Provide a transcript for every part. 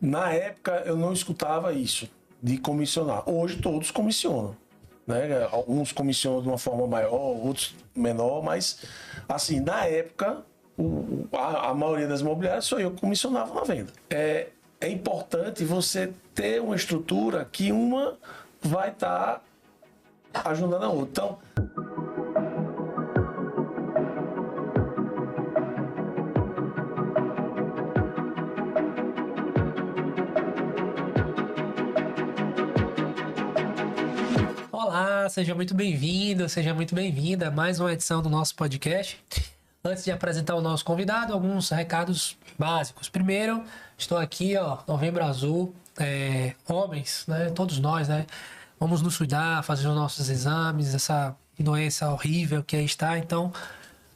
Na época eu não escutava isso de comissionar. Hoje todos comissionam, né? Alguns comissionam de uma forma maior, outros menor, mas assim, na época a maioria das imobiliárias sou eu que comissionava na venda. É importante você ter uma estrutura que uma vai estar ajudando a outra. Então, Olá, seja muito bem-vindo, seja muito bem-vinda a mais uma edição do nosso podcast. Antes de apresentar o nosso convidado, alguns recados básicos. Primeiro, estou aqui, Novembro Azul, homens, né, todos nós, né, vamos nos cuidar, fazer os nossos exames, essa doença horrível que aí está. Então,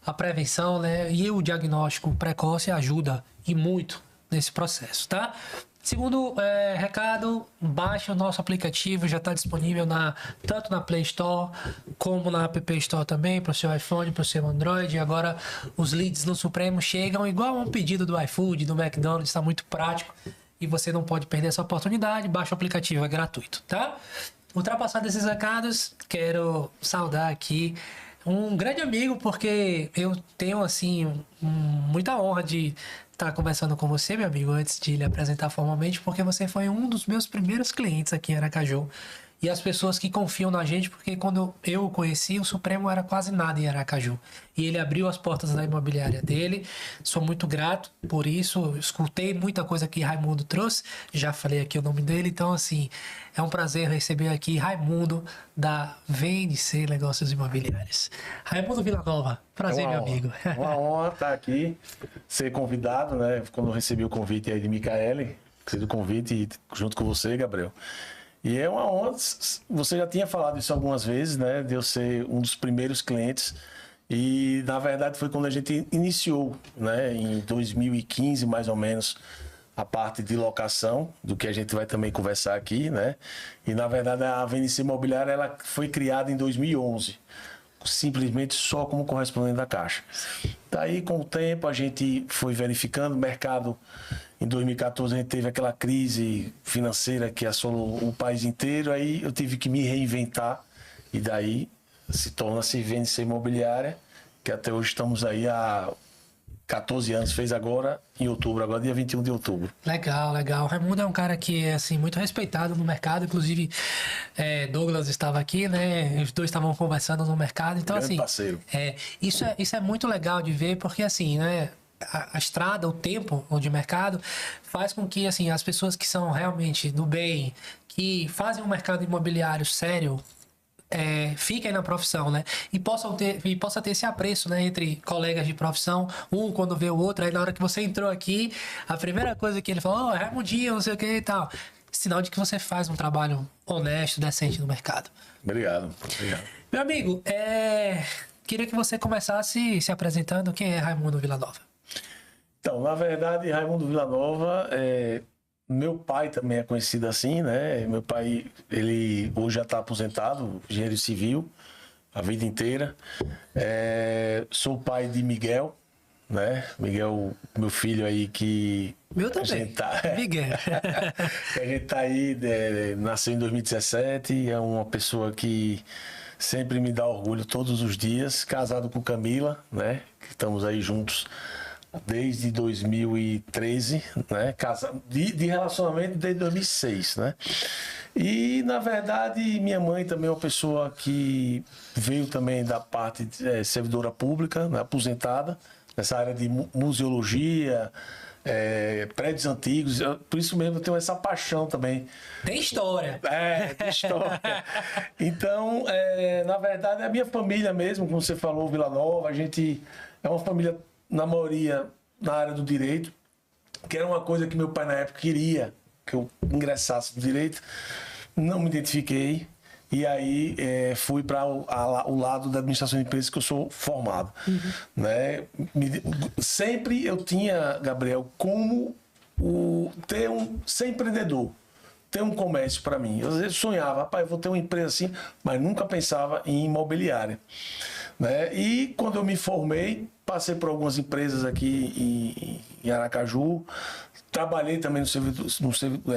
a prevenção, né, e o diagnóstico precoce ajuda e muito nesse processo, tá? Segundo recado, baixe o nosso aplicativo, já está disponível tanto na Play Store como na App Store também, para o seu iPhone, para o seu Android. E agora os leads no Supremo chegam igual a um pedido do iFood, do McDonald's, está muito prático e você não pode perder essa oportunidade. Baixe o aplicativo, é gratuito, tá? Ultrapassado esses recados, quero saudar aqui um grande amigo, porque eu tenho, assim, muita honra de estar conversando com você, meu amigo, antes de lhe apresentar formalmente, porque você foi um dos meus primeiros clientes aqui em Aracaju. E as pessoas que confiam na gente, porque quando eu o conheci, o Supremo era quase nada em Aracaju. E ele abriu as portas da imobiliária dele. Sou muito grato por isso. Escutei muita coisa que Raimundo trouxe. Já falei aqui o nome dele. Então, assim, é um prazer receber aqui Raimundo da VNC Negócios Imobiliários. Raimundo Villanova, prazer, meu amigo. Uma honra estar aqui, ser convidado, né? Quando eu recebi o convite aí de Micaele, fiz o convite junto com você, Gabriel. E é uma honra, você já tinha falado isso algumas vezes, né? De eu ser um dos primeiros clientes. E, na verdade, foi quando a gente iniciou, né? Em 2015, mais ou menos, a parte de locação, do que a gente vai também conversar aqui, né? E, na verdade, a VNC Imobiliária, ela foi criada em 2011. Simplesmente só como correspondente da Caixa. Daí, com o tempo, a gente foi verificando o mercado. Em 2014 a gente teve aquela crise financeira que assolou o país inteiro, aí eu tive que me reinventar e daí se torna-se VNC Imobiliária, que até hoje estamos aí há 14 anos, fez agora em outubro, agora dia 21 de outubro. Legal, legal. O Raimundo é um cara que é assim, muito respeitado no mercado, inclusive Douglas estava aqui, né? Os dois estavam conversando no mercado, então Grande assim, parceiro. Isso é muito legal de ver, porque assim, né? A estrada, o tempo de mercado faz com que assim, as pessoas que são realmente do bem, que fazem um mercado imobiliário sério, fiquem na profissão, né? E possa ter esse apreço, né? Entre colegas de profissão, um quando vê o outro. Aí na hora que você entrou aqui, a primeira coisa que ele falou, Raimundinho, não sei o que e tal. Sinal de que você faz um trabalho honesto, decente no mercado. Obrigado. Meu amigo, queria que você começasse se apresentando. Quem é Raimundo Villanova? Então, na verdade, Raimundo Villanova, meu pai também é conhecido assim, né? Meu pai, ele hoje já está aposentado, engenheiro civil, a vida inteira. Sou pai de Miguel, né? Miguel, meu filho aí que... Meu também, Miguel. A gente tá aí, nasceu em 2017, é uma pessoa que sempre me dá orgulho todos os dias, casado com Camila, né? Que estamos aí juntos desde 2013, né? De relacionamento desde 2006, né? E, na verdade, minha mãe também é uma pessoa que veio também da parte de servidora pública, né? Aposentada, nessa área de museologia, prédios antigos. Por isso mesmo eu tenho essa paixão também. Tem história. Tem história. Então, na verdade, é a minha família mesmo, como você falou, Villanova, a gente é uma família, na maioria, na área do direito, que era uma coisa que meu pai na época queria que eu ingressasse no direito, não me identifiquei, e aí fui para o lado da administração de empresas que eu sou formado. Né? Sempre eu tinha, Gabriel, como ser empreendedor, ter um comércio para mim. Eu às vezes sonhava, rapaz, eu vou ter uma empresa assim, mas nunca pensava em imobiliária. Né? E quando eu me formei, passei por algumas empresas aqui em Aracaju, trabalhei também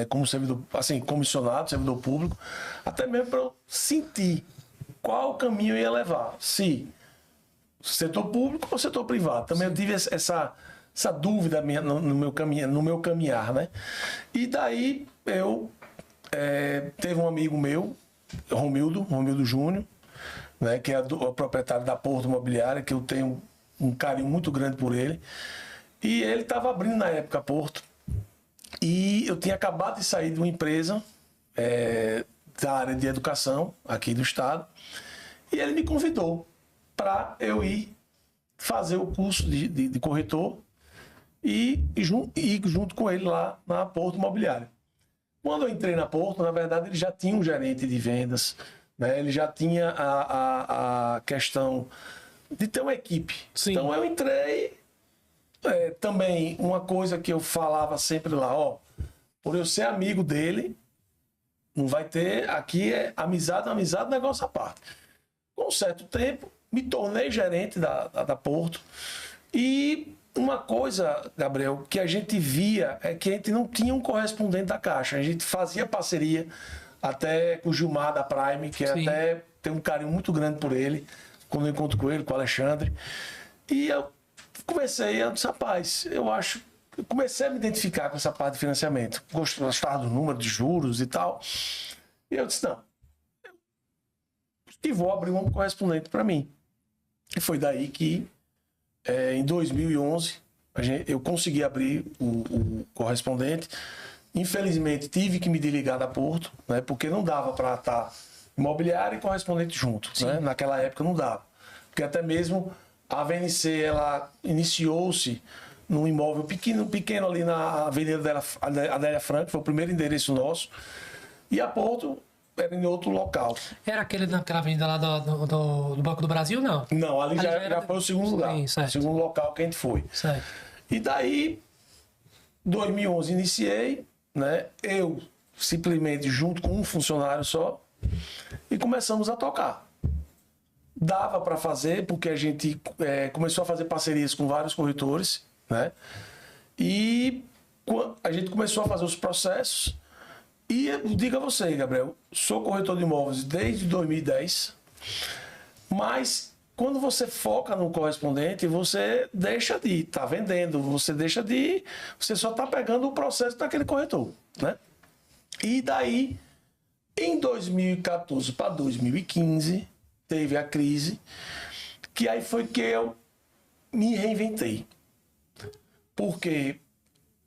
como servidor, assim, comissionado, servidor público, até mesmo para eu sentir qual caminho eu ia levar. Se setor público ou setor privado. Também eu tive essa dúvida no meu caminhar, né? E daí teve um amigo meu, Romildo Júnior, né, que é o proprietário da Porto Imobiliária, que eu tenho um carinho muito grande por ele. E ele estava abrindo na época a Porto. E eu tinha acabado de sair de uma empresa da área de educação aqui do estado. E ele me convidou para eu ir fazer o curso de corretor e junto com ele lá na Porto Imobiliária. Quando eu entrei na Porto, na verdade, ele já tinha um gerente de vendas, né? Ele já tinha a questão de ter uma equipe. Sim. Então eu entrei, também uma coisa que eu falava sempre lá, por eu ser amigo dele, não vai ter, aqui é amizade, negócio à parte. Com um certo tempo, me tornei gerente da Porto e uma coisa, Gabriel, que a gente via é que a gente não tinha um correspondente da Caixa. A gente fazia parceria até com o Gilmar da Prime, que até tem um carinho muito grande por ele, quando eu encontro com ele, com o Alexandre. E eu disse, rapaz, eu comecei a me identificar com essa parte de financiamento. Gostava do número de juros e tal. E eu disse, não, vou abrir um correspondente para mim. E foi daí que, em 2011, eu consegui abrir o correspondente. Infelizmente, tive que me desligar da Porto, né, porque não dava para estar imobiliário e correspondente junto. Né? Naquela época não dava. Porque até mesmo a VNC, ela iniciou-se num imóvel pequeno ali na Avenida Adélia Franco, foi o primeiro endereço nosso. E a Porto era em outro local. Era naquela avenida lá do Banco do Brasil, não? Não, ali já foi o segundo lugar. Sim, o segundo local que a gente foi. Certo. E daí, 2011 iniciei, né? Eu simplesmente junto com um funcionário só e começamos a tocar. Dava para fazer porque a gente começou a fazer parcerias com vários corretores, né? E a gente começou a fazer os processos. E eu digo a você, Gabriel, sou corretor de imóveis desde 2010, mas quando você foca no correspondente, você deixa de estar vendendo, você só está pegando o processo daquele corretor, né? E daí, em 2014 para 2015, teve a crise, que aí foi que eu me reinventei. Porque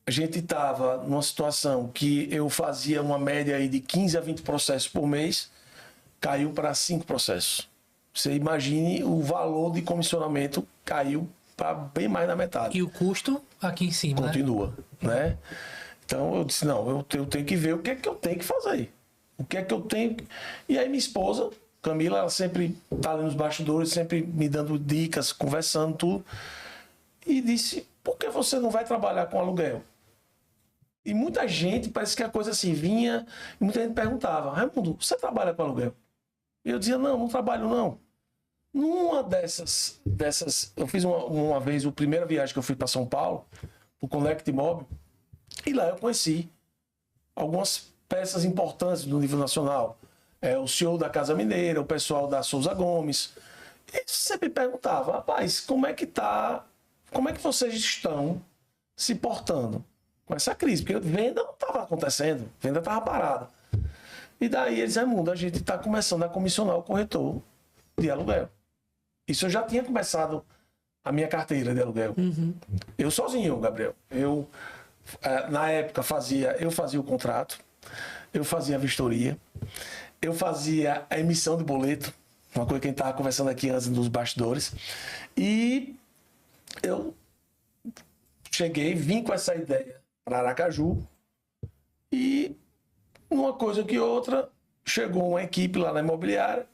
a gente estava numa situação que eu fazia uma média aí de 15 a 20 processos por mês, caiu para 5 processos. Você imagine o valor de comissionamento caiu para bem mais da metade. E o custo aqui em cima, continua, né? Então eu disse, não, eu tenho que ver o que é que eu tenho que fazer. O que é que eu tenho... E aí minha esposa, Camila, ela sempre está ali nos bastidores, sempre me dando dicas, conversando, tudo. E disse, por que você não vai trabalhar com aluguel? E muita gente, parece que a coisa assim vinha, e muita gente perguntava, Raimundo, você trabalha com aluguel? E eu dizia, não trabalho não. Numa dessas eu fiz uma vez, a primeira viagem que eu fui para São Paulo, o Connect Imóvel, e lá eu conheci algumas peças importantes do nível nacional. O CEO da Casa Mineira, o pessoal da Souza Gomes. E sempre perguntava, rapaz, como é que vocês estão se portando com essa crise? Porque venda não estava acontecendo, venda estava parada. E daí eles, Raimundo, a gente está começando a comissionar o corretor de aluguel. Isso eu já tinha começado a minha carteira de aluguel. Uhum. Eu sozinho, Gabriel. Na época, eu fazia o contrato, eu fazia a vistoria, eu fazia a emissão de boleto, uma coisa que a gente estava conversando aqui antes dos bastidores, e eu vim com essa ideia para Aracaju, e uma coisa que outra, chegou uma equipe lá na imobiliária,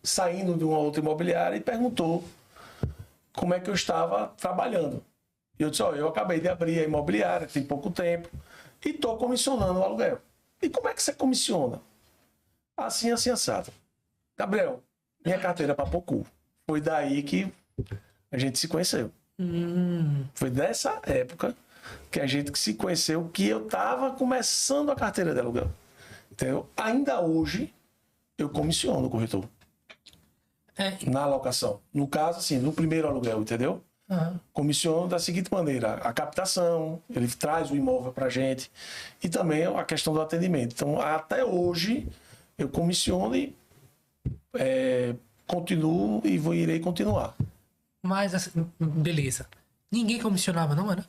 saindo de uma outra imobiliária, e perguntou como é que eu estava trabalhando. E eu disse, eu acabei de abrir a imobiliária, tem pouco tempo, e estou comissionando o aluguel. E como é que você comissiona? Assim, assado. Gabriel, minha carteira para Pocu. Foi daí que a gente se conheceu. Foi dessa época que a gente se conheceu, que eu estava começando a carteira de aluguel. Entendeu? Ainda hoje, eu comissiono o corretor na alocação. No caso, assim, no primeiro aluguel, entendeu? Comissiono da seguinte maneira: a captação, ele traz o imóvel para a gente, e também a questão do atendimento. Então, até hoje, eu comissiono e continuo e irei continuar. Mas, assim, beleza. Ninguém comissionava, não era?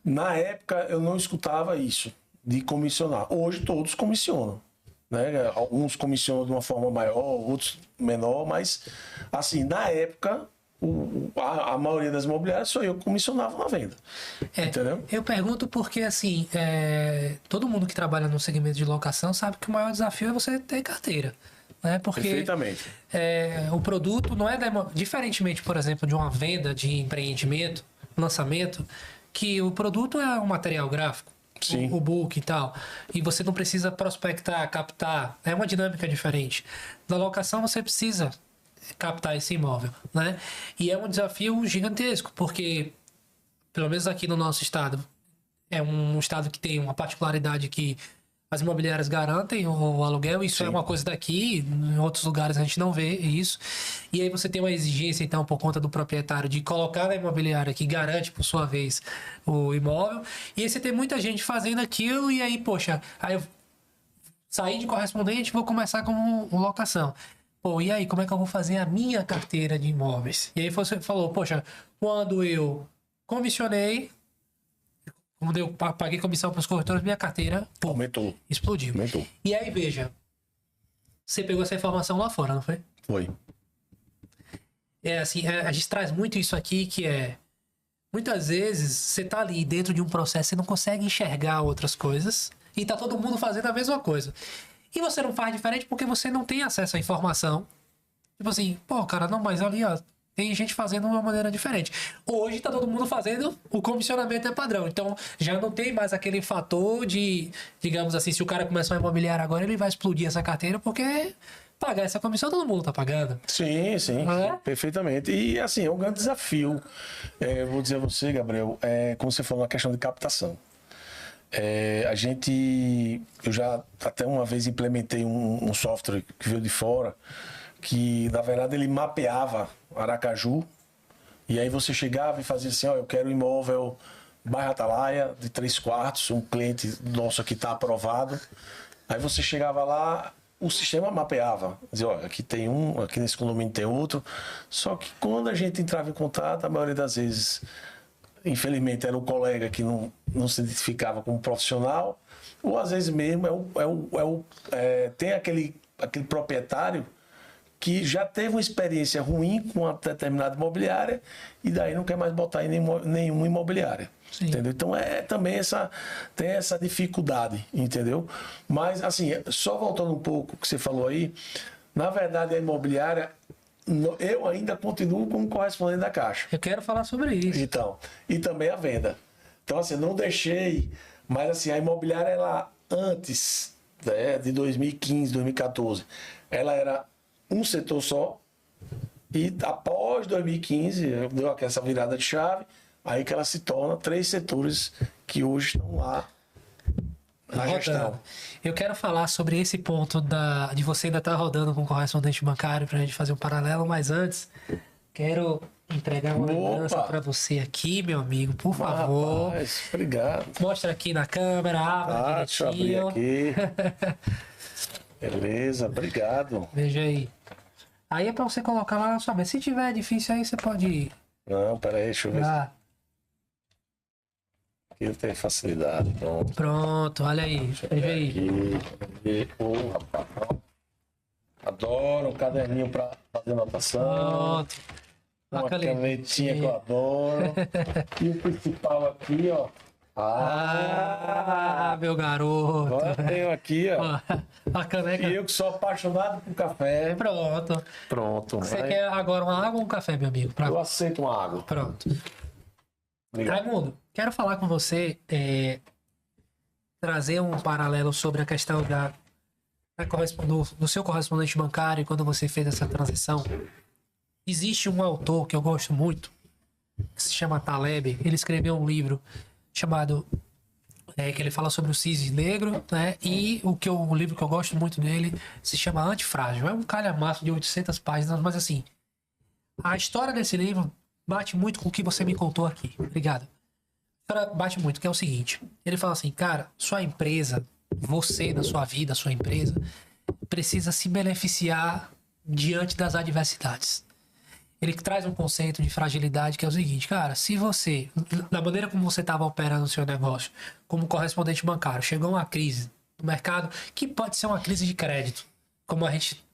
Na época, eu não escutava isso, de comissionar. Hoje, todos comissionam. Né? Alguns comissionam de uma forma maior, outros menor, mas, assim, na época, a maioria das imobiliárias só eu comissionava na venda. Entendeu? Eu pergunto porque, assim, todo mundo que trabalha no segmento de locação sabe que o maior desafio é você ter carteira. Né? Porque Perfeitamente. O produto não é diferentemente, por exemplo, de uma venda de empreendimento, lançamento, que o produto é um material gráfico, o book e tal, e você não precisa prospectar, captar, é uma dinâmica diferente. Na locação você precisa captar esse imóvel, né? E é um desafio gigantesco, porque pelo menos aqui no nosso estado é um estado que tem uma particularidade que as imobiliárias garantem o aluguel. Isso é uma coisa daqui, em outros lugares a gente não vê isso. E aí você tem uma exigência, então, por conta do proprietário, de colocar na imobiliária que garante, por sua vez, o imóvel. E aí você tem muita gente fazendo aquilo e aí, poxa, aí eu saí de correspondente, vou começar com locação. Pô, e aí, como é que eu vou fazer a minha carteira de imóveis? E aí você falou, poxa, quando eu comissionei, quando eu paguei comissão para os corretores, minha carteira aumentou. Explodiu. Aumentou. E aí, veja, você pegou essa informação lá fora, não foi? Foi. Assim, a gente traz muito isso aqui, que muitas vezes você tá ali dentro de um processo e não consegue enxergar outras coisas e tá todo mundo fazendo a mesma coisa. E você não faz diferente porque você não tem acesso à informação. Tipo assim, pô, cara, não, mas ali, ó, tem gente fazendo de uma maneira diferente. Hoje tá todo mundo fazendo, o comissionamento é padrão. Então, já não tem mais aquele fator de, digamos assim, se o cara começar uma imobiliária agora, ele vai explodir essa carteira porque pagar essa comissão todo mundo tá pagando. Sim, perfeitamente. E, assim, é um grande desafio. Eu vou dizer a você, Gabriel, como você falou, na questão de captação. Eu já até uma vez implementei um software que veio de fora, que na verdade ele mapeava Aracaju, e aí você chegava e fazia assim, ó, eu quero um imóvel bairro Atalaia de 3 quartos, um cliente nosso aqui está aprovado. Aí você chegava lá, o sistema mapeava, dizia, ó, aqui tem um, aqui nesse condomínio tem outro. Só que quando a gente entrava em contato, a maioria das vezes, infelizmente, era um colega que não se identificava como profissional, ou às vezes mesmo tem aquele proprietário que já teve uma experiência ruim com uma determinada imobiliária e daí não quer mais botar em nenhuma imobiliária. Entendeu? Então também tem essa dificuldade, entendeu? Mas assim, só voltando um pouco o que você falou aí, na verdade a imobiliária, eu ainda continuo como correspondente da Caixa. Eu quero falar sobre isso. Então, e também a venda. Então assim, não deixei, mas assim, a imobiliária, ela antes, né, de 2015, 2014, ela era um setor só, e após 2015 deu essa virada de chave, aí que ela se torna 3 setores que hoje estão lá na gestão. Eu quero falar sobre esse ponto de você ainda estar rodando com correspondente bancário para a gente fazer um paralelo, mas antes quero entregar uma lembrança para você aqui, meu amigo, por favor. Rapaz, obrigado. Mostra aqui na câmera, abra direitinho. Deixa eu abrir aqui. Beleza, obrigado. Veja aí. Aí é pra você colocar lá na sua mesa. Se tiver difícil aí, você pode ir. Não, peraí, deixa eu ver. Aqui eu tenho facilidade. Pronto, olha aí. Veja aí. Rapaz, adoro um caderninho pra fazer anotação. Pronto. Uma canetinha que eu adoro. E o principal aqui, ó. Meu garoto. Agora tenho aqui, ó. A caneca. E eu que sou apaixonado por café. Pronto. Você quer agora uma água ou um café, meu amigo? Eu aceito uma água. Pronto. Obrigado. Raimundo, quero falar com você, trazer um paralelo sobre a questão do seu correspondente bancário quando você fez essa transição. Existe um autor que eu gosto muito, que se chama Taleb, ele escreveu um livro chamado que ele fala sobre o cisne negro, né? E o livro que eu gosto muito dele se chama Antifrágil. É um calhamaço de 800 páginas, mas assim, a história desse livro bate muito com o que você me contou aqui. Obrigado. A história bate muito, que é o seguinte. Ele fala assim, cara, sua empresa, você na sua vida, sua empresa, precisa se beneficiar diante das adversidades. Ele traz um conceito de fragilidade que é o seguinte, cara, se você, da maneira como você estava operando o seu negócio, como correspondente bancário, chegou uma crise no mercado, que pode ser uma crise de crédito, como a gente,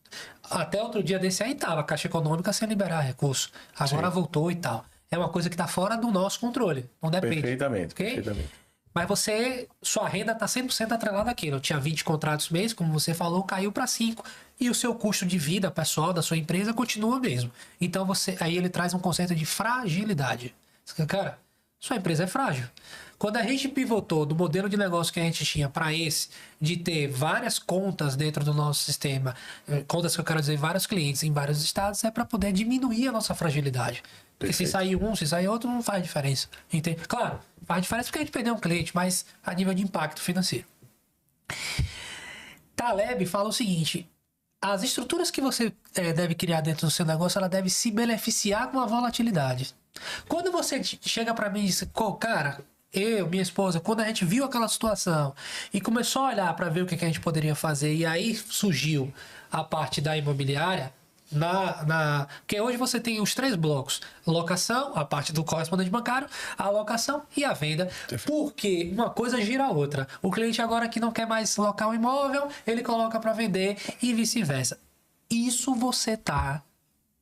até outro dia desse aí tava, a Caixa Econômica sem liberar recurso, agora Sim. voltou e tal. É uma coisa que está fora do nosso controle, não depende. Perfeitamente, Okay? perfeitamente. Mas sua renda está 100% atrelada àquilo. Tinha 20 contratos mês, como você falou, caiu para 5. E o seu custo de vida pessoal da sua empresa continua mesmo. Então aí ele traz um conceito de fragilidade. Cara, sua empresa é frágil. Quando a gente pivotou do modelo de negócio que a gente tinha para esse, de ter várias contas dentro do nosso sistema, contas que eu quero dizer, vários clientes em vários estados, é para poder diminuir a nossa fragilidade. Porque se sair um, se sair outro, não faz diferença. Entende? Claro, faz diferença porque a gente perdeu um cliente, mas a nível de impacto financeiro. Taleb fala o seguinte: as estruturas que você deve criar dentro do seu negócio, ela deve se beneficiar com a volatilidade. Quando você chega para mim e diz, cara, eu, minha esposa, quando a gente viu aquela situação e começou a olhar para ver o que a gente poderia fazer, e aí surgiu a parte da imobiliária, porque hoje você tem os 3 blocos: locação, a parte do correspondente bancário, a locação e a venda. Porque uma coisa gira a outra. O cliente agora que não quer mais locar um imóvel, ele coloca para vender e vice-versa. Isso você tá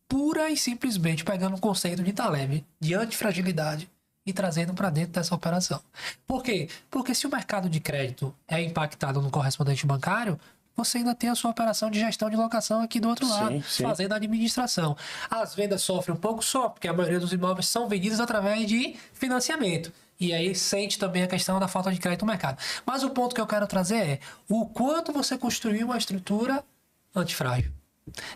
pura e simplesmente pegando o conceito de Taleb, de antifragilidade, e trazendo para dentro dessa operação. Por quê? Porque se o mercado de crédito é impactado no correspondente bancário, você ainda tem a sua operação de gestão de locação aqui do outro lado, Sim. fazendo a administração. As vendas sofrem um pouco só, porque a maioria dos imóveis são vendidos através de financiamento. E aí sente também a questão da falta de crédito no mercado. Mas o ponto que eu quero trazer é o quanto você construiu uma estrutura antifrágil.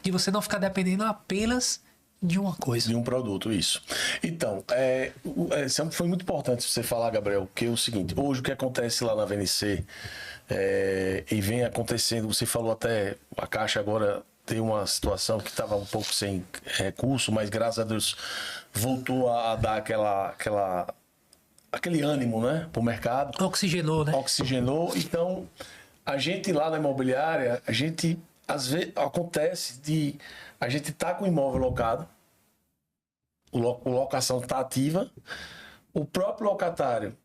De você não ficar dependendo apenas de uma coisa. De um produto, isso. Então, sempre foi muito importante você falar, Gabriel, que é o seguinte: hoje o que acontece lá na VNC e vem acontecendo, você falou até, a Caixa agora tem uma situação que estava um pouco sem recurso, mas graças a Deus voltou a dar aquele ânimo, né, para o mercado. Oxigenou, né? Oxigenou. Então, a gente lá na imobiliária, às vezes acontece de a gente tá com o imóvel locado, a locação está ativa, o próprio locatário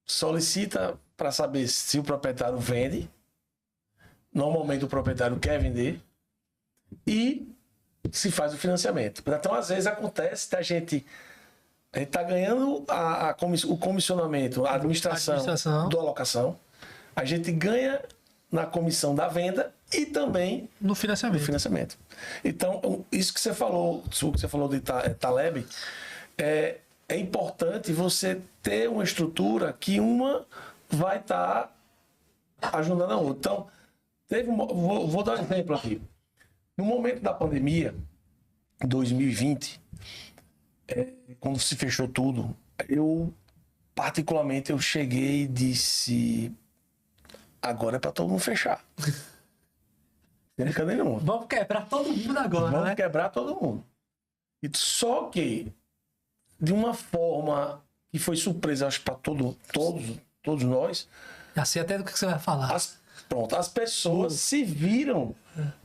solicita para saber se o proprietário vende. Normalmente o proprietário quer vender e se faz o financiamento. Então, às vezes acontece da gente tá ganhando o comissionamento, a administração da locação, a gente ganha na comissão da venda e também no financiamento. Então, isso que você falou de Taleb, é importante você ter uma estrutura que uma vai estar ajudando a outra. Então, vou dar um exemplo aqui. No momento da pandemia, em 2020, quando se fechou tudo, particularmente, eu cheguei e disse: agora é para todo mundo fechar. Vamos quebrar todo mundo agora, Vamos quebrar todo mundo. Só que, de uma forma que foi surpresa, acho, para todos nós. Já sei até do que você vai falar. As pessoas se viram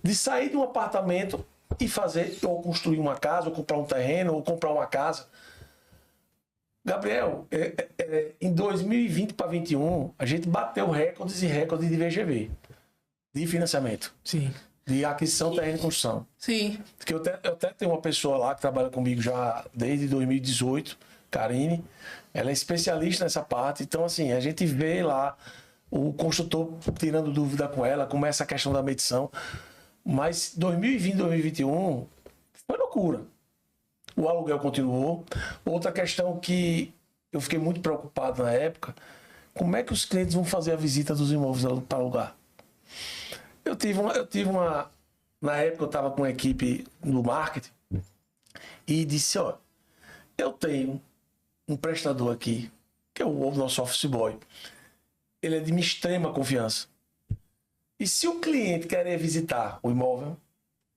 de sair de um apartamento e fazer, ou construir uma casa, ou comprar um terreno, ou comprar uma casa. Gabriel, em 2020 para 2021, a gente bateu recordes e recordes de VGV, de financiamento. Sim. De aquisição, terreno e construção. Sim. Porque eu até tenho uma pessoa lá que trabalha comigo já desde 2018, Karine. Ela é especialista nessa parte. Então, assim, a gente vê lá o construtor tirando dúvida com ela, começa a questão da medição. Mas 2020, 2021 foi loucura. O aluguel continuou. Outra questão que eu fiquei muito preocupado na época: como é que os clientes vão fazer a visita dos imóveis para alugar? Eu tive uma... Na época eu estava com uma equipe no marketing e disse: eu tenho um prestador aqui, que é o nosso office boy. Ele é de minha extrema confiança. E se o cliente querer visitar o imóvel,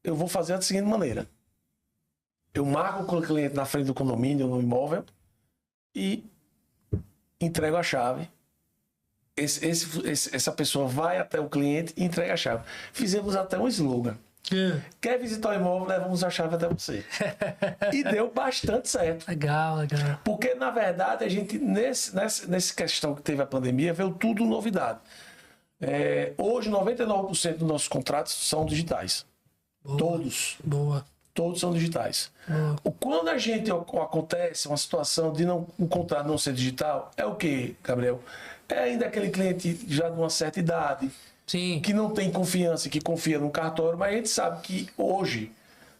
eu vou fazer da seguinte maneira. Eu marco o cliente na frente do condomínio, no imóvel, e entrego a chave. Essa pessoa vai até o cliente e entrega a chave. Fizemos até um slogan. Quer visitar o imóvel, levamos a chave até você. E deu bastante certo. Legal. Porque, na verdade, a gente, nessa questão que teve a pandemia, veio tudo novidade. Hoje, 99% dos nossos contratos são digitais. Boa. Todos. Boa. Todos são digitais. Boa. Quando a gente acontece uma situação de o contrato não ser digital, é o que, Gabriel? É ainda aquele cliente já de uma certa idade, Sim. que não tem confiança, que confia no cartório, mas a gente sabe que hoje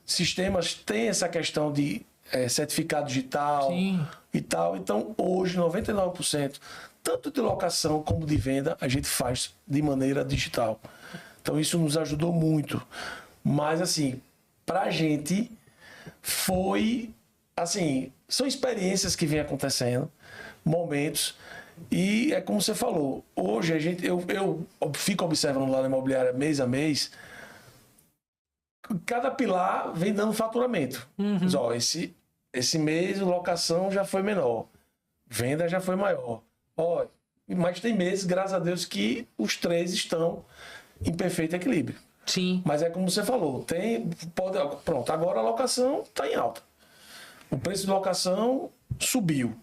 sistemas têm essa questão de certificado digital. Sim. E tal. Então, hoje, 99%, tanto de locação como de venda, a gente faz de maneira digital. Então, isso nos ajudou muito. Mas, assim, pra gente foi, assim, são experiências que vêm acontecendo, momentos. E é como você falou, hoje eu fico observando lá na imobiliária mês a mês, cada pilar vem dando faturamento. Diz, ó, esse mês a locação já foi menor, venda já foi maior. Ó, mas tem meses, graças a Deus, que os três estão em perfeito equilíbrio. Sim. Mas é como você falou, pronto, agora a locação está em alta. O preço de locação subiu.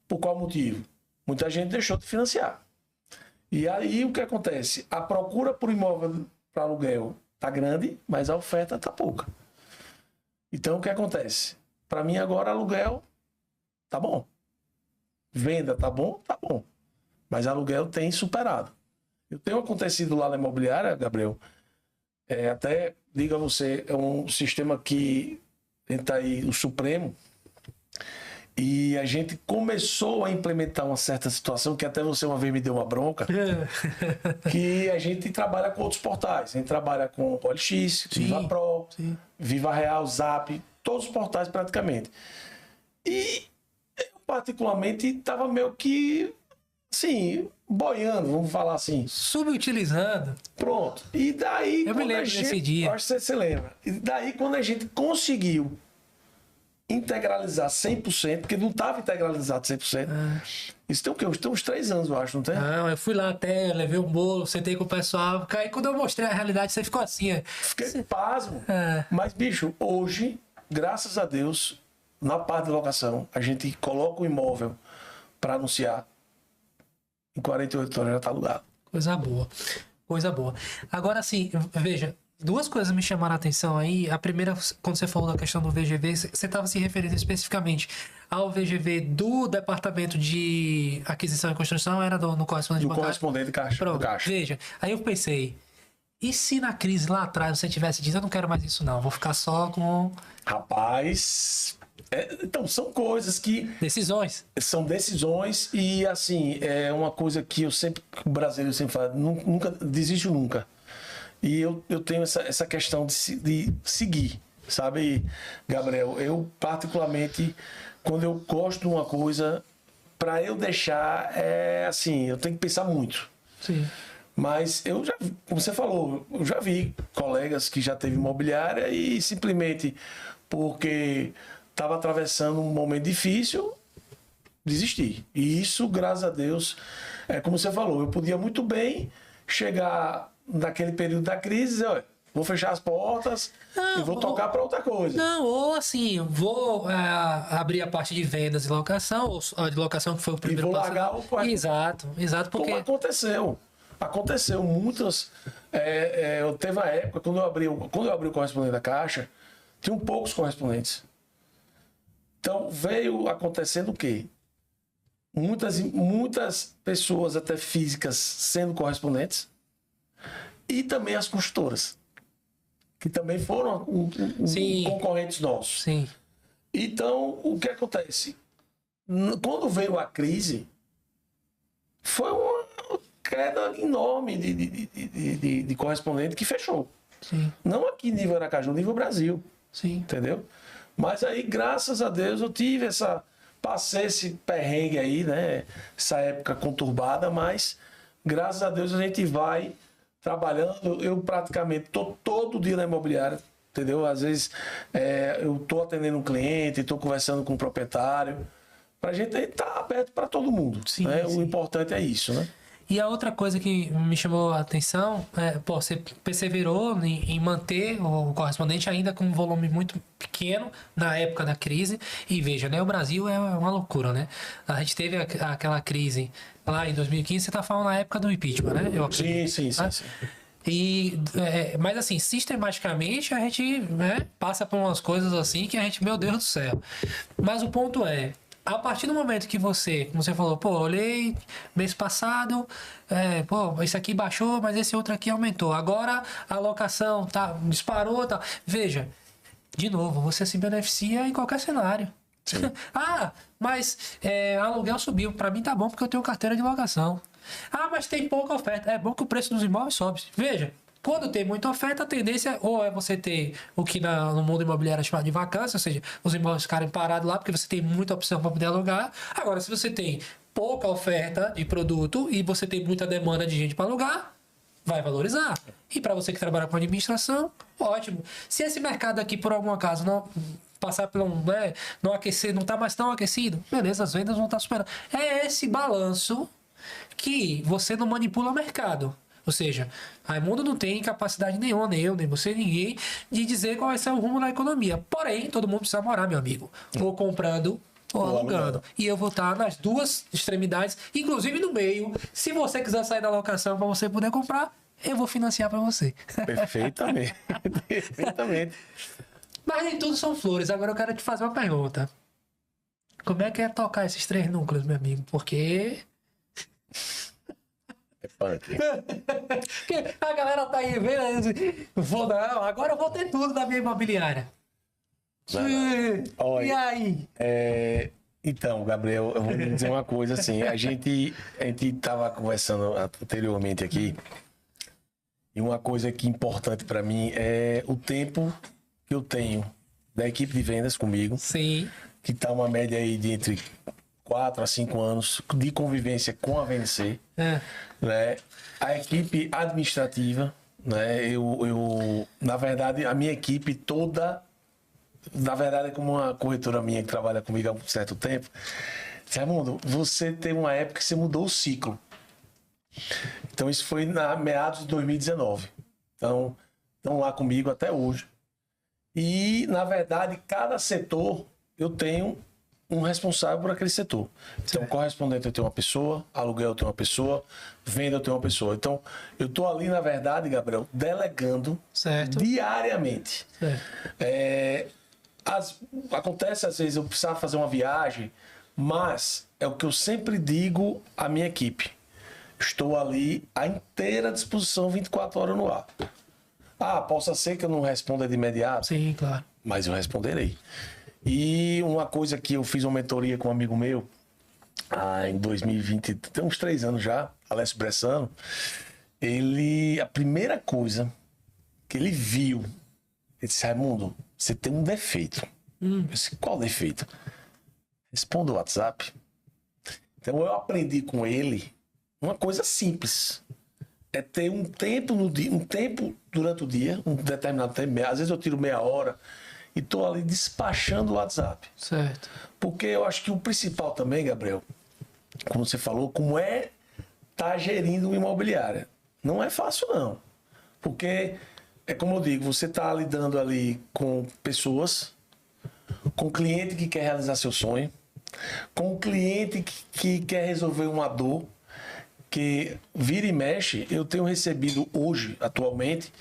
Por qual motivo? Muita gente deixou de financiar. E aí o que acontece? A procura por imóvel para aluguel está grande, mas a oferta está pouca. Então o que acontece? Para mim agora aluguel tá bom. Venda tá bom? Tá bom. Mas aluguel tem superado. Eu tenho acontecido lá na imobiliária, Gabriel, até, diga a você, é um sistema que está aí, o Supremo, e a gente começou a implementar uma certa situação, que até você uma vez me deu uma bronca, que a gente trabalha com outros portais. A gente trabalha com o OLX, Viva Pro, Viva Real, Zap, todos os portais praticamente. E eu particularmente estava meio que, assim, boiando, vamos falar assim. Subutilizando. Pronto. E daí... Eu me lembro desse dia. Acho que você lembra. E daí quando a gente conseguiu integralizar 100%, porque não estava integralizado 100%. Isso tem o quê? Tem uns 3 anos, eu acho, não tem? Não, eu fui lá até, levei um bolo, sentei com o pessoal. Aí quando eu mostrei a realidade, você ficou assim. Fiquei pasmo. Mas, bicho, hoje, graças a Deus, na parte de locação, a gente coloca o imóvel para anunciar. Em 48 horas já está alugado. Coisa boa. Coisa boa. Agora, assim, veja, duas coisas me chamaram a atenção aí. A primeira, quando você falou da questão do VGV, você estava se referindo especificamente ao VGV do Departamento de Aquisição e Construção, era no correspondente bancário? No correspondente caixa. Pronto, caixa. Veja, aí eu pensei, e se na crise lá atrás você tivesse dito, eu não quero mais isso não, vou ficar só com... Rapaz... então, são coisas que... Decisões. São decisões e, assim, é uma coisa que o brasileiro sempre fala, nunca desiste nunca. E eu tenho essa questão de seguir, sabe, Gabriel? Eu, particularmente, quando eu gosto de uma coisa, para eu deixar, assim, eu tenho que pensar muito. Sim. Mas eu já, como você falou, eu já vi colegas que já teve imobiliária e simplesmente porque estava atravessando um momento difícil, desistir. E isso, graças a Deus, como você falou, eu podia muito bem chegar naquele período da crise e dizer, olha, vou fechar as portas e vou tocar para outra coisa. Não, ou assim, vou abrir a parte de vendas e locação, ou a de locação que foi o primeiro passo. E vou largar o quarto. Exato, porque... Como aconteceu muitas... eu teve uma época, quando eu abri o correspondente da Caixa, tinham poucos correspondentes. Então, veio acontecendo o quê? Muitas pessoas, até físicas, sendo correspondentes, e também as construtoras, que também foram concorrentes nossos. Sim. Então, o que acontece? Quando veio a crise, foi uma queda enorme de correspondente que fechou. Sim. Não aqui nível Aracaju, nível Brasil. Sim. Entendeu? Mas aí, graças a Deus, eu tive passei esse perrengue aí, né? Essa época conturbada, mas graças a Deus a gente vai trabalhando. Eu praticamente tô todo dia na imobiliária, entendeu? Às vezes eu tô atendendo um cliente, tô conversando com o proprietário, pra gente estar aberto para todo mundo. Sim, né? sim. O importante é isso, né? E a outra coisa que me chamou a atenção você perseverou em manter o correspondente ainda com um volume muito pequeno na época da crise. E veja, né? O Brasil é uma loucura, né? A gente teve aquela crise lá em 2015, você tá falando na época do impeachment, né? Eu acredito, Sim. mas assim, sistematicamente a gente passa por umas coisas assim que a gente, meu Deus do céu. Mas o ponto é, a partir do momento que você, como você falou, olhei mês passado, esse aqui baixou, mas esse outro aqui aumentou. Agora a alocação disparou, tá. Veja, de novo, você se beneficia em qualquer cenário. Mas aluguel subiu. Para mim tá bom porque eu tenho carteira de locação. Mas tem pouca oferta. É bom que o preço dos imóveis sobe. Veja, quando tem muita oferta, a tendência ou é você ter o que no mundo imobiliário é chamado de vacância, ou seja, os imóveis ficarem parados lá porque você tem muita opção para poder alugar. Agora, se você tem pouca oferta de produto e você tem muita demanda de gente para alugar, vai valorizar. E para você que trabalha com administração, ótimo. Se esse mercado aqui, por algum acaso, não passar por não aquecer, não está mais tão aquecido, beleza, as vendas vão estar superando. É esse balanço que você não manipula o mercado. Ou seja, Raimundo não tem capacidade nenhuma, nem eu, nem você, ninguém, de dizer qual vai ser o rumo da economia. Porém, todo mundo precisa morar, meu amigo. Ou comprando ou alugando. E eu vou estar nas duas extremidades, inclusive no meio. Se você quiser sair da locação para você poder comprar, eu vou financiar para você. Perfeitamente. Perfeitamente. Mas nem tudo são flores. Agora eu quero te fazer uma pergunta. Como é que é tocar esses 3 núcleos, meu amigo? Porque... É punk. a galera tá aí vendo, agora eu vou ter tudo da minha imobiliária. Olha, e aí? Então, Gabriel, eu vou lhe dizer uma coisa assim. A gente tava conversando anteriormente aqui, e uma coisa que é importante para mim é o tempo que eu tenho da equipe de vendas comigo. Sim. Que tá uma média aí de entre 4 a 5 anos de convivência com a VNC. Né? A equipe administrativa, né? Eu, na verdade, a minha equipe toda, na verdade, é como uma corretora minha que trabalha comigo há um certo tempo. Raimundo, você teve uma época que você mudou o ciclo. Então, isso foi na meados de 2019. Então, estão lá comigo até hoje. E, na verdade, cada setor eu tenho um responsável por aquele setor. Então, correspondente eu tenho uma pessoa, aluguel eu tenho uma pessoa, venda eu tenho uma pessoa. Então, eu estou ali, na verdade, Gabriel, delegando diariamente. Acontece, às vezes, eu precisar fazer uma viagem, mas é o que eu sempre digo à minha equipe. Estou ali à inteira disposição, 24 horas no ar. Possa ser que eu não responda de imediato. Sim, claro. Mas eu responderei. E uma coisa que eu fiz uma mentoria com um amigo meu, em 2020, tem uns 3 anos já, Alessio Bressano, a primeira coisa que ele viu, ele disse: Raimundo, você tem um defeito. Eu disse: qual defeito? Responda o WhatsApp. Então eu aprendi com ele uma coisa simples. É ter um tempo no dia, um tempo durante o dia, um determinado tempo, às vezes eu tiro meia hora e estou ali despachando o WhatsApp. Certo. Porque eu acho que o principal também, Gabriel, como você falou, como tá gerindo uma imobiliária. Não é fácil, não. Porque, como eu digo, você está lidando ali com pessoas, com cliente que quer realizar seu sonho, com cliente que quer resolver uma dor, que vira e mexe. Eu tenho recebido hoje, atualmente,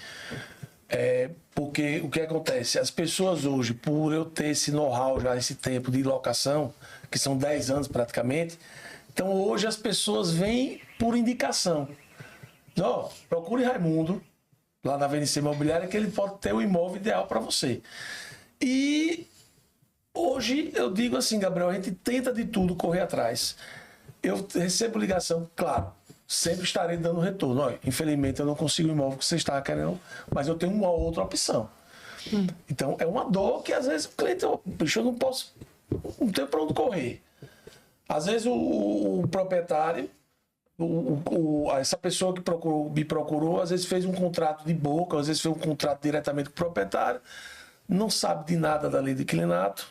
porque o que acontece? As pessoas hoje, por eu ter esse know-how já, esse tempo de locação, que são 10 anos praticamente, então hoje as pessoas vêm por indicação. Procure Raimundo, lá na VNC Imobiliária, que ele pode ter o imóvel ideal para você. E hoje eu digo assim, Gabriel, a gente tenta de tudo correr atrás. Eu recebo ligação, claro, sempre estarei dando retorno. Olha, infelizmente eu não consigo o imóvel que você estava querendo, mas eu tenho uma outra opção. Então é uma dor que às vezes o cliente, bicho, eu não tenho para onde correr. Às vezes o proprietário, essa pessoa que me procurou, às vezes fez um contrato de boca, às vezes fez um contrato diretamente com o proprietário, não sabe de nada da lei de inquilinato.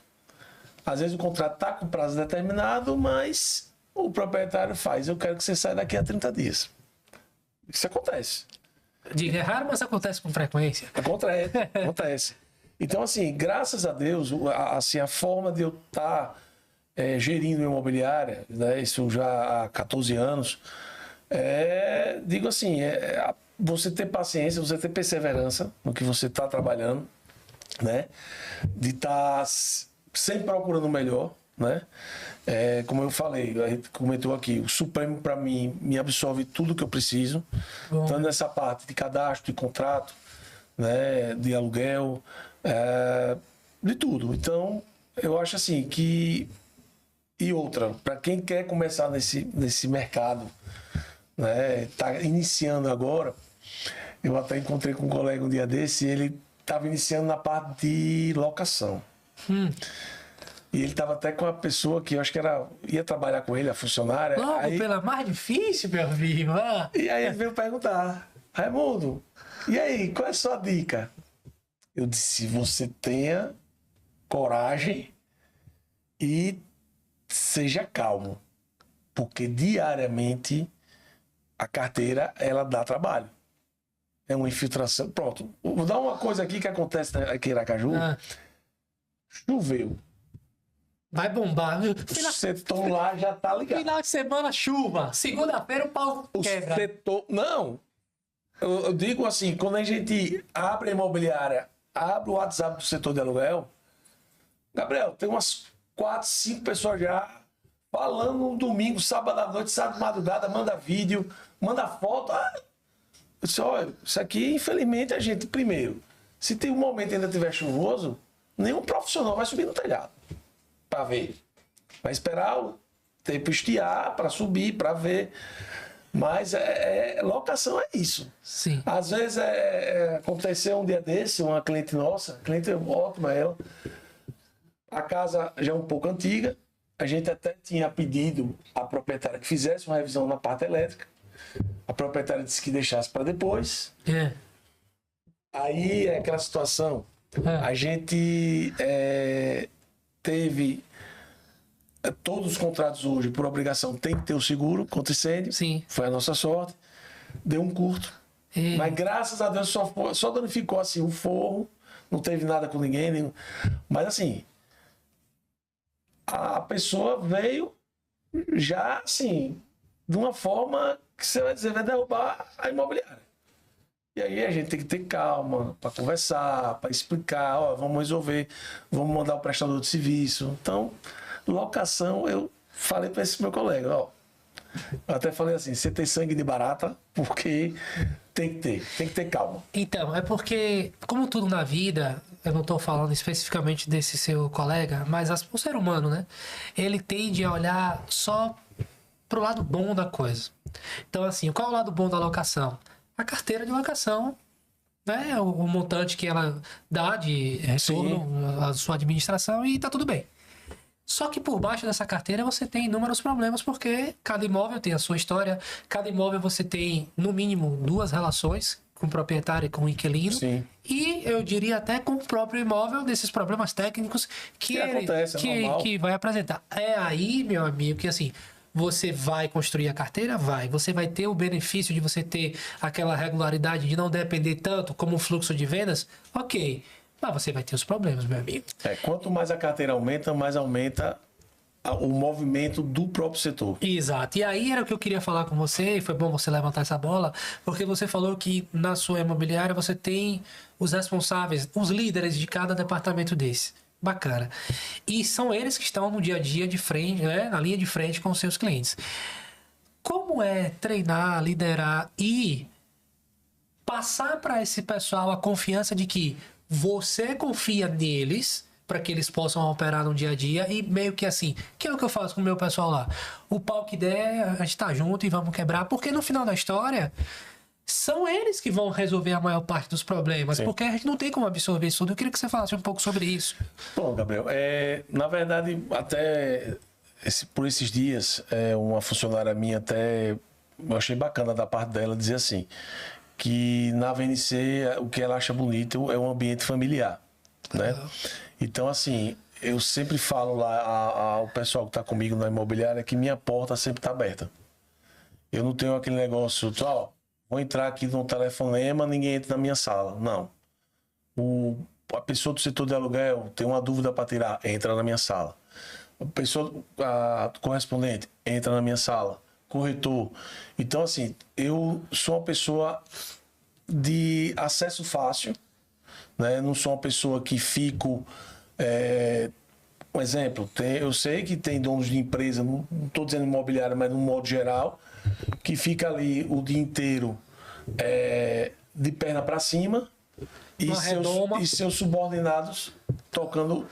Às vezes o contrato está com prazo determinado, mas o proprietário faz: eu quero que você saia daqui a 30 dias. Isso acontece. Diga, é raro, mas acontece com frequência. Acontece. Então, assim, graças a Deus, assim, a forma de eu estar gerindo imobiliária, né, isso já há 14 anos, digo assim, você ter paciência, você ter perseverança no que você está trabalhando, né, de estar sempre procurando o melhor, né? Como eu falei, a gente comentou aqui, o Supremo para mim me absorve tudo que eu preciso. Bom, Então, nessa parte de cadastro, de contrato, né, de aluguel, de tudo. Então, eu acho assim que... E outra, para quem quer começar nesse mercado, né, tá iniciando agora, eu até encontrei com um colega um dia desse, e ele estava iniciando na parte de locação. E ele estava até com uma pessoa que eu acho que ia trabalhar com ele, a funcionária. Logo aí, pela mais difícil, meu amigo. E aí ele veio perguntar: Raimundo, e aí, qual é a sua dica? Eu disse: você tenha coragem e seja calmo, porque diariamente a carteira, ela dá trabalho. É uma infiltração. Pronto, vou dar uma coisa aqui que acontece aqui em Aracaju. Choveu. Vai bombar. O setor lá já tá ligado. Final de semana, chuva. Segunda-feira o pau quebra. Setor... Não. Eu digo assim, quando a gente abre a imobiliária, abre o WhatsApp do setor de aluguel, Gabriel, tem umas 4, 5 pessoas já falando no domingo, sábado à noite, sábado de madrugada, manda vídeo, manda foto. Eu disse: olha, isso aqui, infelizmente, a gente, primeiro, se tem um momento ainda tiver chuvoso, nenhum profissional vai subir no telhado para ver. Vai esperar o tempo estiar para subir, para ver. Mas locação é isso. Sim. Às vezes aconteceu um dia desse, uma cliente nossa, cliente ótima ela, a casa já é um pouco antiga, a gente até tinha pedido à proprietária que fizesse uma revisão na parte elétrica. A proprietária disse que deixasse para depois. Aí é aquela situação. A gente teve todos os contratos hoje, por obrigação, tem que ter o seguro contra incêndio. Sim. Foi a nossa sorte. Deu um curto. Mas graças a Deus só danificou assim o forro. Não teve nada com ninguém. Mas assim, a pessoa veio já assim, de uma forma que você vai dizer, vai derrubar a imobiliária. E aí a gente tem que ter calma para conversar, para explicar: ó, vamos resolver, vamos mandar o prestador de serviço. Então, locação, eu falei para esse meu colega: ó, eu até falei assim, você tem sangue de barata, porque tem que ter calma. Então, é porque, como tudo na vida, eu não estou falando especificamente desse seu colega, mas o ser humano, né? Ele tende a olhar só pro lado bom da coisa. Então, assim, qual é o lado bom da locação? A carteira de locação, né? O montante que ela dá de retorno à sua administração, e tá tudo bem. Só que por baixo dessa carteira você tem inúmeros problemas, porque cada imóvel tem a sua história, cada imóvel você tem, no mínimo, 2 relações, com o proprietário e com o inquilino. Sim. E eu diria até com o próprio imóvel, desses problemas técnicos que vai apresentar. É aí, meu amigo, que assim, você vai construir a carteira? Vai. Você vai ter o benefício de você ter aquela regularidade de não depender tanto como o fluxo de vendas? Ok. Mas você vai ter os problemas, meu amigo. Quanto mais a carteira aumenta, mais aumenta o movimento do próprio setor. Exato. E aí era o que eu queria falar com você, e foi bom você levantar essa bola, porque você falou que na sua imobiliária você tem os responsáveis, os líderes de cada departamento desse. Bacana. E são eles que estão no dia a dia de frente, né, na linha de frente com os seus clientes. Como é treinar, liderar e passar para esse pessoal a confiança de que você confia neles para que eles possam operar no dia a dia, e meio que assim, que é o que eu faço com o meu pessoal lá. O pau que der, a gente tá junto e vamos quebrar, porque no final da história são eles que vão resolver a maior parte dos problemas. Sim. Porque a gente não tem como absorver isso tudo. Eu queria que você falasse um pouco sobre isso. Bom, Gabriel, na verdade, até por esses dias, uma funcionária minha até, eu achei bacana da parte dela dizer assim, que na VNC o que ela acha bonito é um ambiente familiar, né? Então, assim, eu sempre falo lá ao pessoal que está comigo na imobiliária que minha porta sempre está aberta. Eu não tenho aquele negócio, ó, vou entrar aqui no telefonema, ninguém entra na minha sala. Não. A pessoa do setor de aluguel tem uma dúvida para tirar, entra na minha sala. A correspondente entra na minha sala. Corretor. Então, assim, eu sou uma pessoa de acesso fácil, né? Não sou uma pessoa que fico... um exemplo, eu sei que tem donos de empresa, não estou dizendo imobiliária, mas no modo geral, que fica ali o dia inteiro de perna para cima e seus subordinados tocando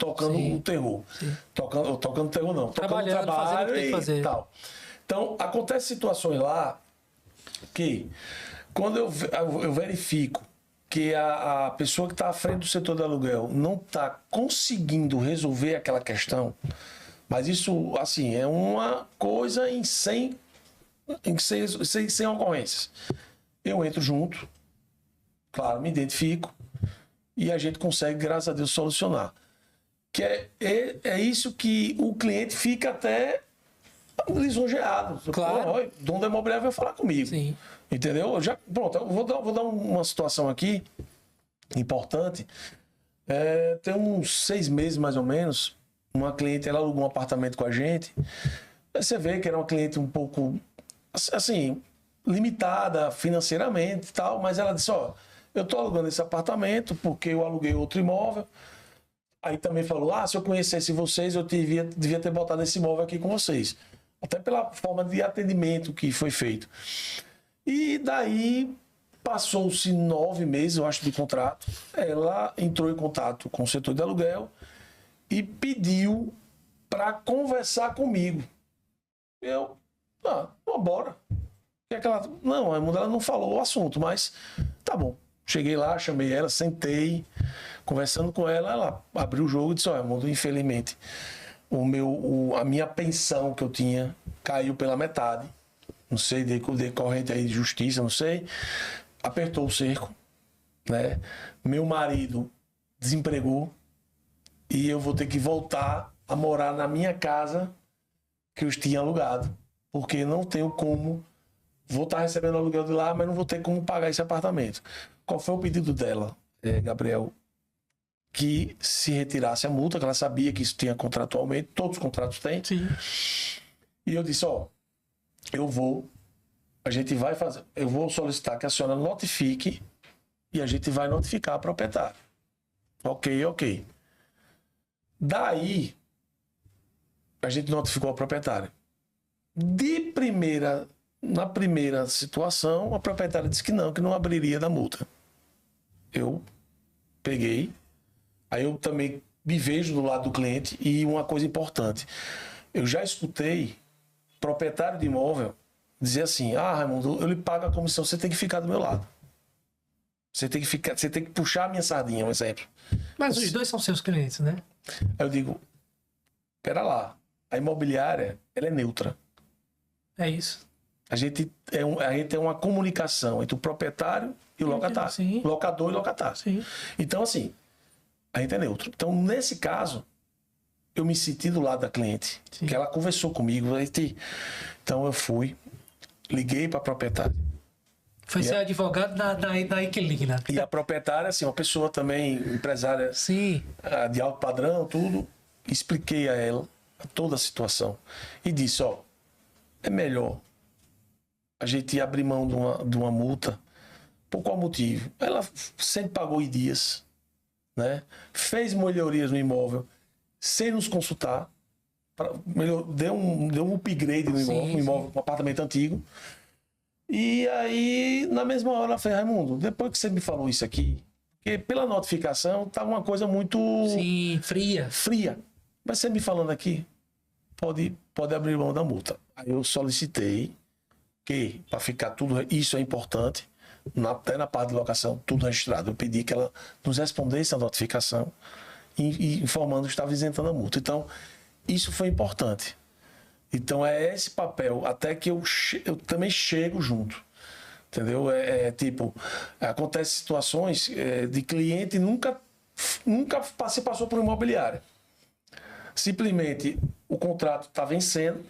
o terror. Tocando terror não, tocando trabalho e tal. Então, acontecem situações lá que, quando eu verifico que a pessoa que está à frente do setor de aluguel não está conseguindo resolver aquela questão, mas isso, assim, é uma coisa em 100 ocorrências. Eu entro junto, claro, me identifico e a gente consegue, graças a Deus, solucionar. Que é isso que o cliente fica até lisonjeado. Claro. O dono da imobiliária vai falar comigo. Sim. Entendeu? Pronto, eu vou dar uma situação aqui importante. Tem uns 6 meses, mais ou menos, uma cliente, ela alugou um apartamento com a gente. Você vê que era uma cliente um pouco, assim, limitada financeiramente e tal, mas ela disse, ó, eu tô alugando esse apartamento porque eu aluguei outro imóvel. Aí também falou, se eu conhecesse vocês, eu devia ter botado esse imóvel aqui com vocês. Até pela forma de atendimento que foi feito. E daí, passou-se 9 meses, eu acho, de contrato. Ela entrou em contato com o setor de aluguel e pediu para conversar comigo. Eu, bora. Não, ela não falou o assunto, mas tá bom. Cheguei lá, chamei ela, sentei, conversando com ela, ela abriu o jogo e disse, olha, Mundo, infelizmente, a minha pensão que eu tinha caiu pela metade. Não sei, decorrente aí de justiça, não sei. Apertou o cerco, né? Meu marido desempregou e eu vou ter que voltar a morar na minha casa que eu tinha alugado, porque não tenho como. Vou estar recebendo aluguel de lá, mas não vou ter como pagar esse apartamento. Qual foi o pedido dela, Gabriel? Que se retirasse a multa, que ela sabia que isso tinha contratualmente, todos os contratos têm. Sim. E eu disse, eu vou solicitar que a senhora notifique e a gente vai notificar a proprietária. Ok. Daí, a gente notificou a proprietária. Na primeira situação, a proprietária disse que não abriria da multa. Eu peguei, aí eu também me vejo do lado do cliente e uma coisa importante, eu já escutei proprietário de imóvel dizer assim, Raimundo, eu lhe pago a comissão, você tem que ficar do meu lado. Você tem que puxar a minha sardinha, um exemplo. Mas os dois são seus clientes, né? Aí eu digo, pera lá, a imobiliária, ela é neutra. É isso. A gente tem uma comunicação entre o proprietário e o locatário. Sim. Locador e locatário. Sim. Então, assim, a gente é neutro. Então, nesse caso, eu me senti do lado da cliente, Sim. que ela conversou comigo. Então, eu fui, liguei para a proprietária. Foi ser advogado da inquilina. E a proprietária, assim, uma pessoa também, empresária Sim. De alto padrão, tudo. Expliquei a ela toda a situação. E disse, é melhor a gente abrir mão de uma multa. Por qual motivo? Ela sempre pagou em dias, né? Fez melhorias no imóvel sem nos consultar. Deu um upgrade no imóvel, um apartamento antigo. E aí, na mesma hora, ela fez, Raimundo, depois que você me falou isso aqui, porque pela notificação tá uma coisa muito... Sim, fria. Mas você me falando aqui, pode abrir mão da multa. Aí eu solicitei que, para ficar tudo, isso é importante, até na parte de locação, tudo registrado. Eu pedi que ela nos respondesse a notificação e informando que estava isentando a multa. Então, isso foi importante. Então é esse papel, até que eu também chego junto. Entendeu? Tipo, acontece situações de cliente nunca se passou por imobiliária. Simplesmente o contrato está vencendo,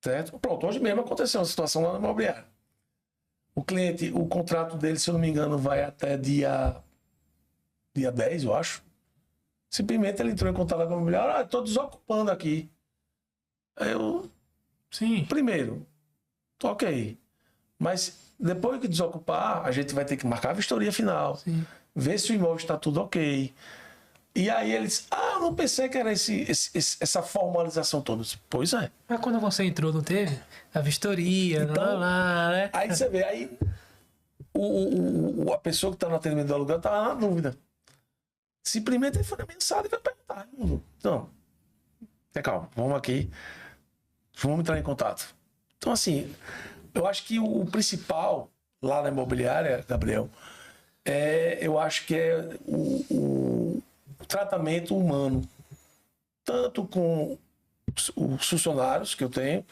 certo? Pronto, hoje mesmo aconteceu uma situação lá na imobiliária. O cliente, o contrato dele, se eu não me engano, vai até dia 10, eu acho. Simplesmente ele entrou em contato com a imobiliária, estou desocupando aqui. Aí eu, Sim. primeiro, ok. Mas depois que desocupar, a gente vai ter que marcar a vistoria final, Sim. ver se o imóvel está tudo ok. E aí eles, eu não pensei que era essa formalização toda. Pois é. Mas quando você entrou, não teve? A vistoria, Então, né? aí você vê, aí a pessoa que está no atendimento do aluguel está na dúvida. Simplesmente ele foi na mensagem e vai perguntar. Não, calma, vamos aqui, vamos entrar em contato. Então, assim, eu acho que o principal lá na imobiliária, Gabriel, eu acho que é o tratamento humano, tanto com os funcionários que eu tenho,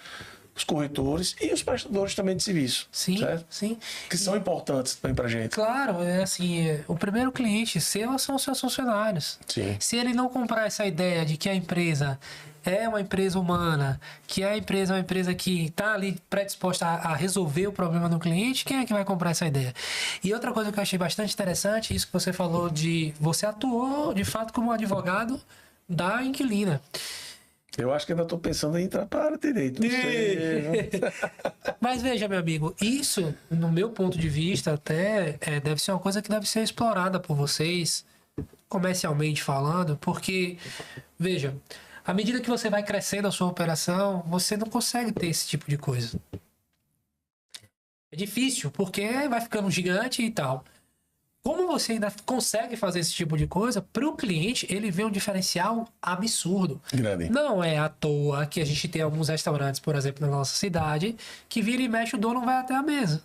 os corretores e os prestadores também de serviço. Sim, certo? sim. Que são importantes também pra gente. Claro, o primeiro cliente seu são os seus funcionários. Sim. Se ele não comprar essa ideia de que a empresa é uma empresa humana, que a empresa é uma empresa que está ali predisposta a resolver o problema do cliente, quem é que vai comprar essa ideia? E outra coisa que eu achei bastante interessante, isso que você falou você atuou de fato como advogado da inquilina. Eu acho que ainda estou pensando em entrar para a área de direito. Não sei. Mas veja, meu amigo, isso, no meu ponto de vista, até deve ser uma coisa que deve ser explorada por vocês, comercialmente falando, porque, veja, à medida que você vai crescendo a sua operação, você não consegue ter esse tipo de coisa. É difícil, porque vai ficando gigante e tal. Como você ainda consegue fazer esse tipo de coisa, para o cliente ele vê um diferencial absurdo. Grande. Não é à toa que a gente tem alguns restaurantes, por exemplo, na nossa cidade, que vira e mexe o dono vai até a mesa.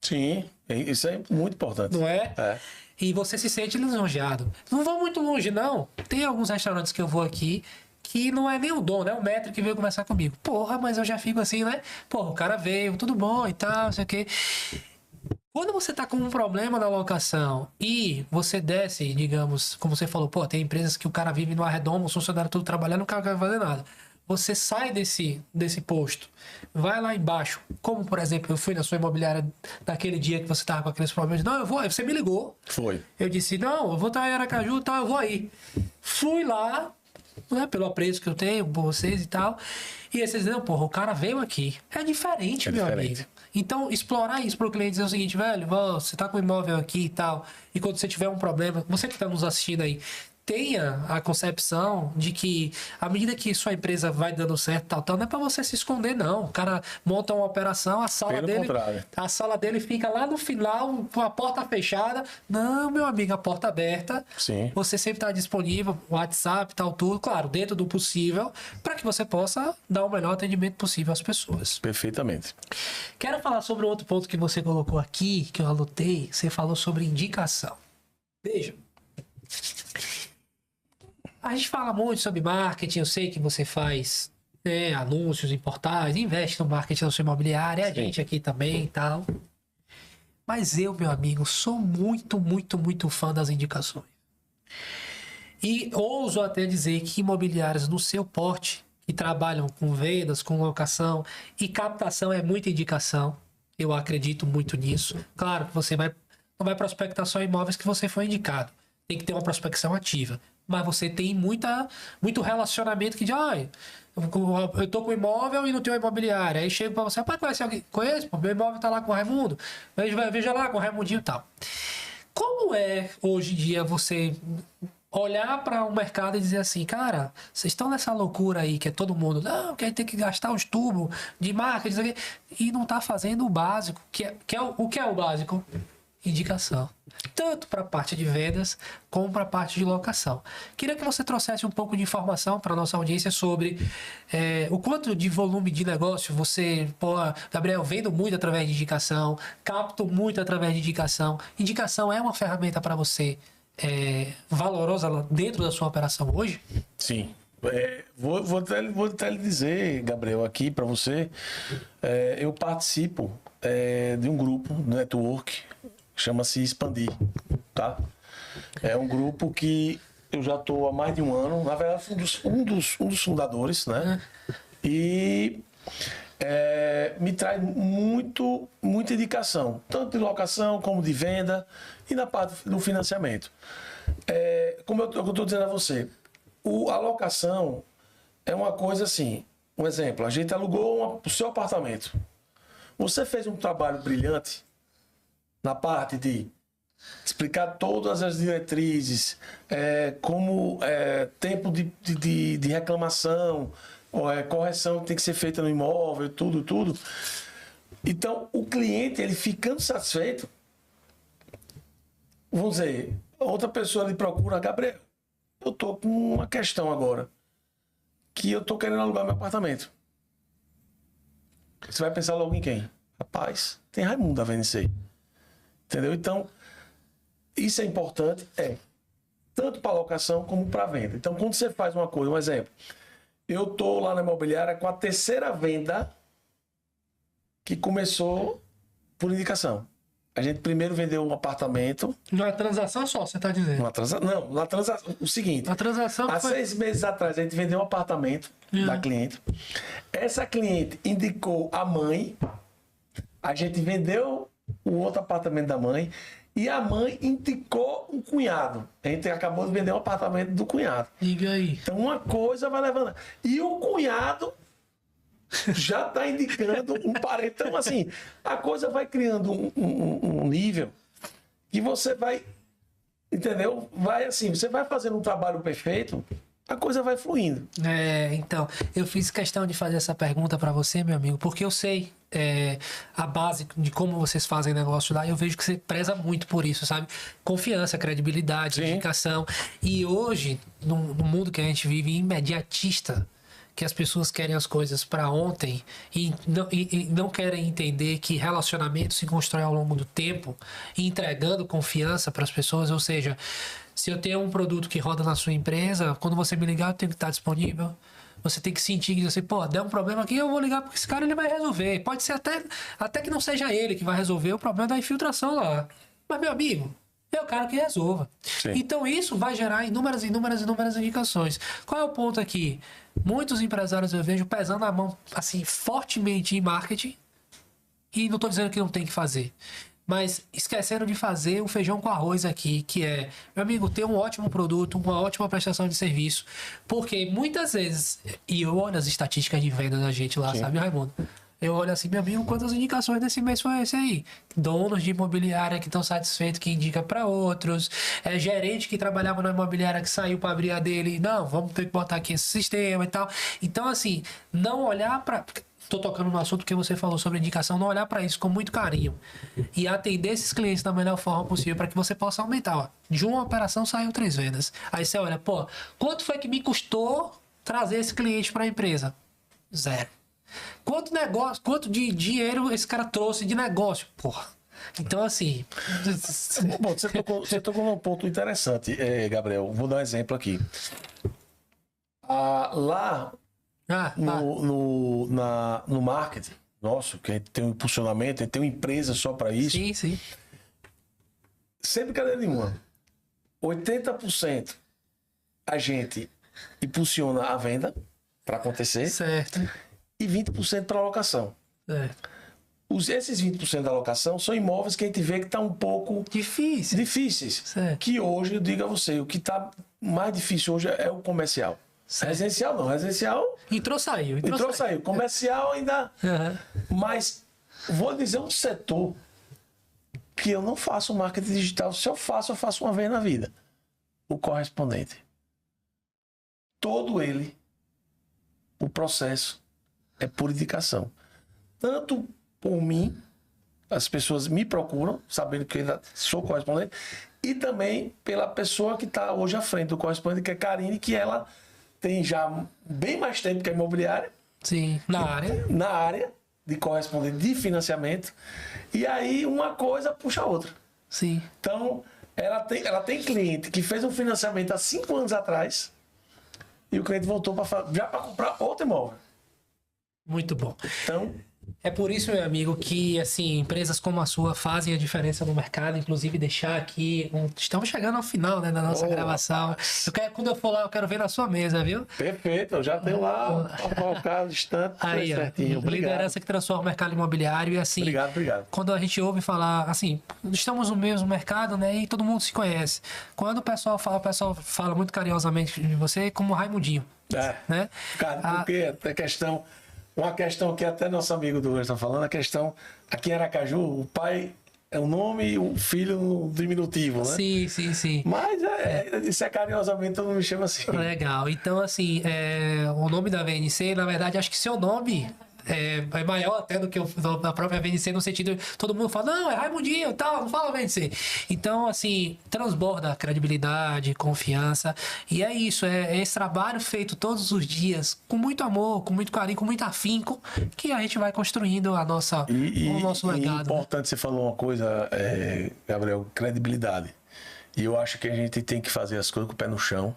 Sim, isso é muito importante. Não é? É. E você se sente lisonjeado. Não vou muito longe, não. Tem alguns restaurantes que eu vou aqui que não é nem o dono, é o maître que veio conversar comigo. Porra, mas eu já fico assim, né? Porra, o cara veio, tudo bom e tal, não sei o quê. Quando você está com um problema na locação e você desce, digamos, como você falou, tem empresas que o cara vive no arredondo, o funcionário todo trabalhando, o cara não quer fazer nada. Você sai desse posto, vai lá embaixo, como por exemplo, eu fui na sua imobiliária naquele dia que você estava com aqueles problemas, não, eu vou, aí você me ligou. Foi. Eu disse, não, eu vou estar em Aracaju, tá, eu vou aí. Fui lá, né, pelo apreço que eu tenho por vocês e tal, e aí vocês dizem, o cara veio aqui. É diferente, meu amigo. Então, explorar isso para o cliente dizer o seguinte, velho, você tá com o imóvel aqui e tal, e quando você tiver um problema, você que está nos assistindo aí, tenha a concepção de que, à medida que sua empresa vai dando certo, tal, não é para você se esconder, não. O cara monta uma operação, a sala dele fica lá no final, com a porta fechada. Não, meu amigo, a porta aberta. Sim. Você sempre está disponível, WhatsApp, tal, tudo, claro, dentro do possível, para que você possa dar o melhor atendimento possível às pessoas. Perfeitamente. Quero falar sobre outro ponto que você colocou aqui, que eu anotei. Você falou sobre indicação. Veja. A gente fala muito sobre marketing, eu sei que você faz anúncios em portais, investe no marketing da sua imobiliária, a gente aqui também e tal. Mas eu, meu amigo, sou muito, muito, muito fã das indicações. E ouso até dizer que imobiliárias no seu porte, que trabalham com vendas, com locação e captação é muita indicação. Eu acredito muito nisso. Claro que você não vai prospectar só imóveis que você foi indicado. Tem que ter uma prospecção ativa. Mas você tem muito relacionamento que diz, eu tô com imóvel e não tenho imobiliária. Aí chego pra você, rapaz, conhece alguém? Conheço, meu imóvel tá lá com o Raimundo. Veja lá com o Raimundinho e tal. Como é, hoje em dia, você olhar para o mercado e dizer assim, cara, vocês estão nessa loucura aí, que é todo mundo, não, que a gente tem que gastar os tubos de marketing, e não tá fazendo o básico, o que é o básico? Indicação. Tanto para a parte de vendas como para a parte de locação. Queria que você trouxesse um pouco de informação para a nossa audiência sobre o quanto de volume de negócio você... Gabriel, vendo muito através de indicação, capto muito através de indicação. Indicação é uma ferramenta para você valorosa dentro da sua operação hoje? Sim. Vou até lhe dizer, Gabriel, aqui para você, eu participo de um grupo, network, chama-se Expandir, tá? É um grupo que eu já estou há mais de um ano, na verdade, um dos fundadores, né? E me traz muita indicação, tanto de locação como de venda e na parte do financiamento. Como eu estou dizendo a você, a locação é uma coisa assim, um exemplo, a gente alugou o seu apartamento. Você fez um trabalho brilhante na parte de explicar todas as diretrizes, como tempo de reclamação, correção que tem que ser feita no imóvel, tudo. Então, o cliente, ele ficando satisfeito, vamos dizer, outra pessoa lhe procura, Gabriel, eu tô com uma questão agora, que eu tô querendo alugar meu apartamento. Você vai pensar logo em quem? Rapaz, tem Raimundo da VNC. Entendeu? Então, isso é importante, tanto para locação como para venda. Então, quando você faz uma coisa, um exemplo, eu tô lá na imobiliária com a terceira venda que começou por indicação. A gente primeiro vendeu um apartamento. Numa transação só, você está dizendo? Não, na transação. O seguinte. A transação há foi... 6 meses atrás, a gente vendeu um apartamento da cliente. Essa cliente indicou a mãe. A gente vendeu o outro apartamento da mãe. E a mãe indicou um cunhado. A gente acabou de vender um apartamento do cunhado. Diga aí. Então uma coisa vai levando. E o cunhado já está indicando um parente. Então, assim, a coisa vai criando um nível que você vai, entendeu? Vai assim, você vai fazendo um trabalho perfeito, a coisa vai fluindo. Então, eu fiz questão de fazer essa pergunta para você, meu amigo, porque eu sei a base de como vocês fazem negócio lá, e eu vejo que você preza muito por isso, sabe? Confiança, credibilidade, indicação. E hoje, no mundo que a gente vive, imediatista, que as pessoas querem as coisas para ontem e não querem entender que relacionamento se constrói ao longo do tempo, entregando confiança para as pessoas. Ou seja, se eu tenho um produto que roda na sua empresa, quando você me ligar, eu tenho que estar disponível. Você tem que sentir que você, der um problema aqui, eu vou ligar porque esse cara ele vai resolver. Pode ser até que não seja ele que vai resolver o problema da infiltração lá. Mas, meu amigo, é o cara que resolva. Sim. Então isso vai gerar inúmeras indicações. Qual é o ponto aqui? Muitos empresários eu vejo pesando a mão assim fortemente em marketing, e não estou dizendo que não tem que fazer, mas esqueceram de fazer o feijão com arroz aqui, que é, meu amigo, ter um ótimo produto, uma ótima prestação de serviço, porque muitas vezes, e eu olho as estatísticas de venda da gente lá, sabe, Raimundo? Eu olho assim, meu amigo, quantas indicações desse mês foi esse aí? Donos de imobiliária que estão satisfeitos, que indica para outros. Gerente que trabalhava na imobiliária que saiu para abrir a dele. Não, vamos ter que botar aqui esse sistema e tal. Então, assim, não olhar para... Tô tocando no assunto que você falou sobre indicação. Não olhar para isso com muito carinho. E atender esses clientes da melhor forma possível para que você possa aumentar. Ó. De uma operação saiu 3 vendas. Aí você olha, quanto foi que me custou trazer esse cliente para a empresa? 0. Quanto de dinheiro esse cara trouxe de negócio? Porra. Então, assim... Bom, você tocou num ponto interessante, Gabriel. Vou dar um exemplo aqui. Lá no marketing nosso, que a gente tem um impulsionamento, a gente tem uma empresa só para isso. Sim. Sem brincadeira nenhuma. 80% a gente impulsiona a venda para acontecer. Certo. E 20% para alocação. Esses 20% da alocação são imóveis que a gente vê que está um pouco difíceis. Certo. Que hoje, eu digo a você, o que está mais difícil hoje é o comercial. Certo. Residencial não. Residencial... Entrou, saiu. Comercial ainda... Mas vou dizer um setor que eu não faço marketing digital. Se eu faço uma vez na vida. O correspondente. Todo ele, o processo é por indicação. Tanto por mim, as pessoas me procuram, sabendo que eu ainda sou correspondente, e também pela pessoa que está hoje à frente do correspondente, que é Karine, que ela tem já bem mais tempo que a imobiliária. Sim, na área de correspondente de financiamento. E aí uma coisa puxa a outra. Sim. Então, ela tem cliente que fez um financiamento há 5 anos atrás, e o cliente voltou já para comprar outro imóvel. Muito bom. Então, É por isso, meu amigo, que assim, empresas como a sua fazem a diferença no mercado. Inclusive, deixar aqui. Estamos chegando ao final, né, da nossa gravação. Quando eu for lá, eu quero ver na sua mesa, viu? Perfeito, eu já tenho lá o distante, aí, certinho. Liderança que transforma o mercado imobiliário. E assim, Obrigado. Quando a gente ouve falar, assim, estamos no mesmo mercado, né? E todo mundo se conhece. Quando o pessoal fala muito carinhosamente de você como Raimundinho. Né? Cara, porque a questão. Uma questão que até nosso amigo do está falando, a questão aqui em Aracaju, o pai é o nome e o filho no diminutivo, né? Sim. Mas isso é carinhosamente, todo mundo me chama assim. Legal. Então, assim, o nome da VNC, na verdade, acho que seu nome é maior até do que o da própria VNC, no sentido, todo mundo fala, não, é Raimundinho e tal, não fala VNC. Então, assim, transborda credibilidade, confiança, e é isso, é esse trabalho feito todos os dias, com muito amor, com muito carinho, com muito afinco, que a gente vai construindo o nosso legado. É importante, você falou uma coisa, Gabriel, credibilidade. E eu acho que a gente tem que fazer as coisas com o pé no chão.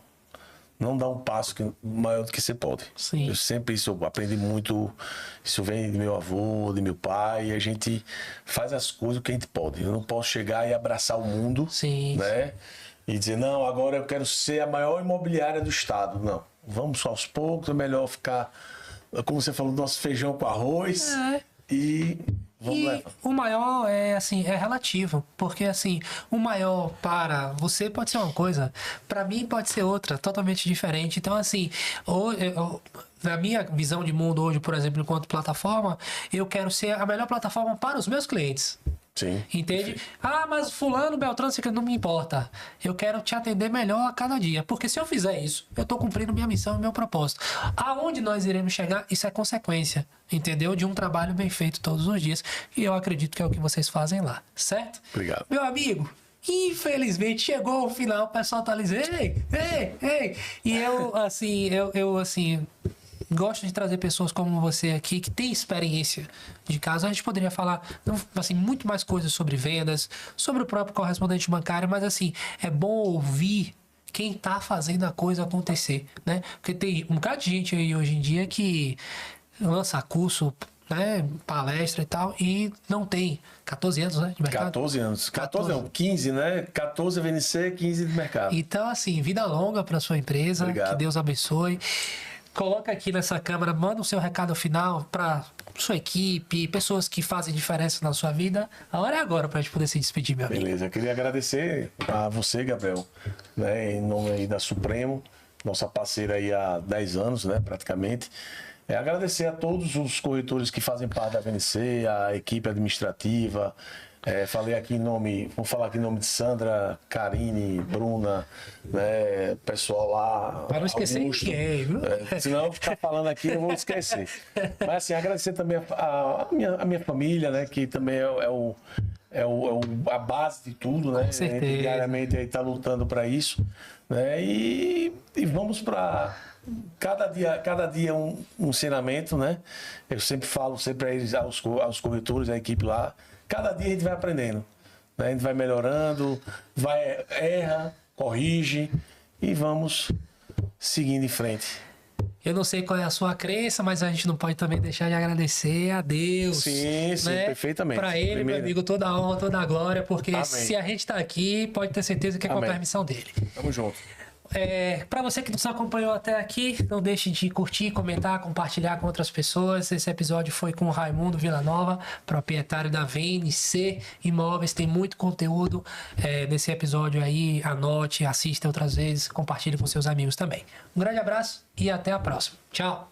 Não dá um passo maior do que você pode. Sim. Eu sempre eu aprendi muito. Isso vem de meu avô, de meu pai. A gente faz as coisas que a gente pode. Eu não posso chegar e abraçar o mundo, né? E dizer, não, agora eu quero ser a maior imobiliária do estado. Não. Vamos aos poucos, é melhor ficar, como você falou, nosso feijão com arroz. E vamos levar. O maior é relativo, porque assim, o maior para você pode ser uma coisa, para mim pode ser outra, totalmente diferente. Então assim, na minha visão de mundo hoje, por exemplo, enquanto plataforma, eu quero ser a melhor plataforma para os meus clientes. Sim. Entende? Mas fulano, Beltrano, não me importa. Eu quero te atender melhor a cada dia. Porque se eu fizer isso, eu estou cumprindo minha missão e meu propósito. Aonde nós iremos chegar, isso é consequência, entendeu? De um trabalho bem feito todos os dias. E eu acredito que é o que vocês fazem lá, certo? Obrigado. Meu amigo, infelizmente chegou o final, o pessoal tá ali dizendo, ei. E eu gosto de trazer pessoas como você aqui, que tem experiência de caso. A gente poderia falar assim, muito mais coisas sobre vendas, sobre o próprio correspondente bancário, mas assim, é bom ouvir quem tá fazendo a coisa acontecer, né? Porque tem um bocado de gente aí hoje em dia que lança curso, né, palestra e tal, e não tem 14 anos, né, de mercado? 14 anos. 14 não, 15, né? 14 VNC, 15 de mercado. Então, assim, vida longa para sua empresa. Obrigado. Que Deus abençoe. Coloca aqui nessa câmera, manda o seu recado final para sua equipe, pessoas que fazem diferença na sua vida. A hora é agora para a gente poder se despedir, meu amigo. Beleza, eu queria agradecer a você, Gabriel, né, em nome aí da Supremo, nossa parceira aí há 10 anos, né, praticamente. Agradecer a todos os corretores que fazem parte da VNC, a equipe administrativa. Vou falar aqui em nome de Sandra, Karine, Bruna, né, pessoal lá. Para não esquecer ninguém, viu? Senão eu ficar falando aqui, eu vou esquecer. Mas assim, agradecer também a minha família, né, que também é a base de tudo, né? Com certeza. A gente diariamente aí tá lutando para isso, né? E vamos para cada dia um ensinamento, né? Eu sempre falo a eles, aos corretores, a equipe lá, cada dia a gente vai aprendendo, né? A gente vai melhorando, erra, corrige e vamos seguindo em frente. Eu não sei qual é a sua crença, mas a gente não pode também deixar de agradecer a Deus. Sim, né? Perfeitamente. Para ele, meu amigo, toda a honra, toda a glória, porque Amém. Se a gente tá aqui, pode ter certeza que é com a permissão dele. Tamo junto. Para você que nos acompanhou até aqui, não deixe de curtir, comentar, compartilhar com outras pessoas. Esse episódio foi com o Raimundo Villanova, proprietário da VNC Imóveis. Tem muito conteúdo nesse episódio aí. Anote, assista outras vezes, compartilhe com seus amigos também. Um grande abraço e até a próxima. Tchau!